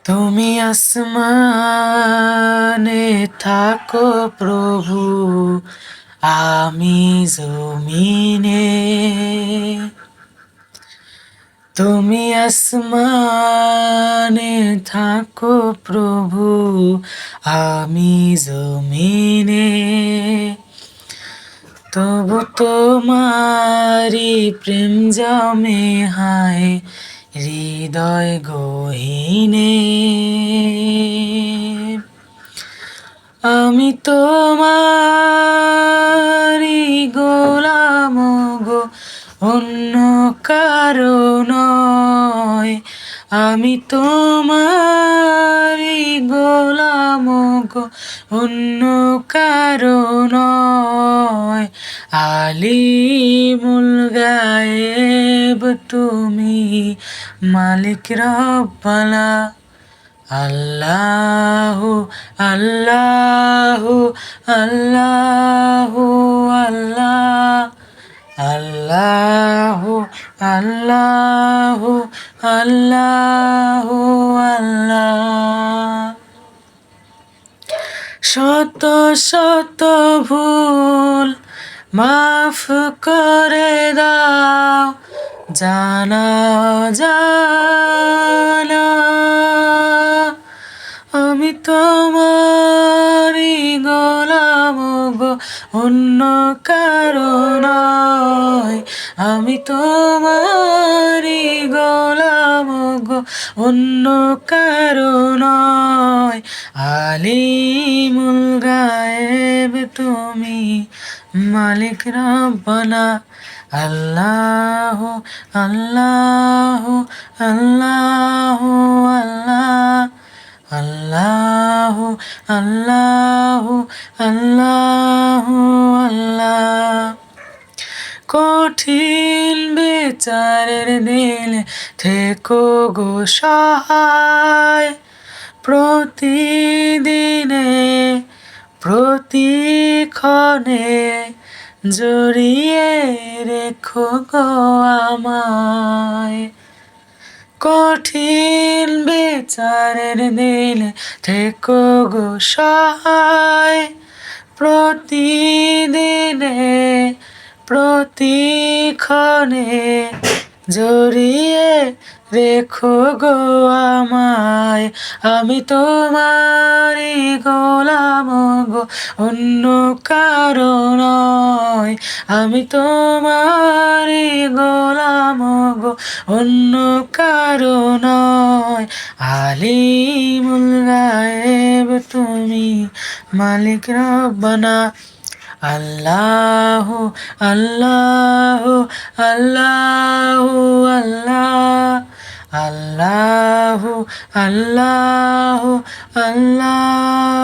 তুমি আসমানে থাকো প্রভু, আমি জমিনে। তুমি আসমানে থাকো প্রভু, আমি জমিনে। তবু তোমারি প্রেম জমে হায় হৃদয় গহীনে। আমি তোমারি গোলাম গো, অন্য কারো নয়। আমি তোমারি গোলাম গো, অন্য কারো নয়। আলিমুল গায়েব তুমি, মালিক রব্বানা। আল্লাহু আল্লাহু আল্লাহু আল্লাহ, আল্লাহু আল্লাহু আল্লাহু আল্লাহ। শত শত ভুল মাফ করে দাও, জানা জানা। আমি তোমারি গোলাম গো, অন্য কারো নয়। আমি তোমারি গোলাম গো, অন্য কারো নয়। আলিমুল গায়েব তুমি, মালিক রব্বানা। আল্লাহু আল্লাহু আল্লাহু আল্লাহ, আল্লাহু আল্লাহু আল্লাহু আল্লাহ। কঠিন বিচারের দিলে থেকো গো সহায়, প্রতিদিনে প্রতিক্ষণে জড়িয়ে রেখো গো আমায়। কঠিন বিচারের দিলে থেকো গো সহায়, প্রতিদিনে প্রতিক্ষণে জড়িয়ে রেখো গো আমায়। আমি তোমারি গোলাম গো, অন্য কারো নয়। আমি তোমারি গোলাম গো, অন্য কারো নয়। আলিমুল গায়েব তুমি, মালিক রব্বানা। আল্লাহু আল্লাহু আল্লাহু আল্লাহ, আল্লাহু আল্লাহু আল্লাহ।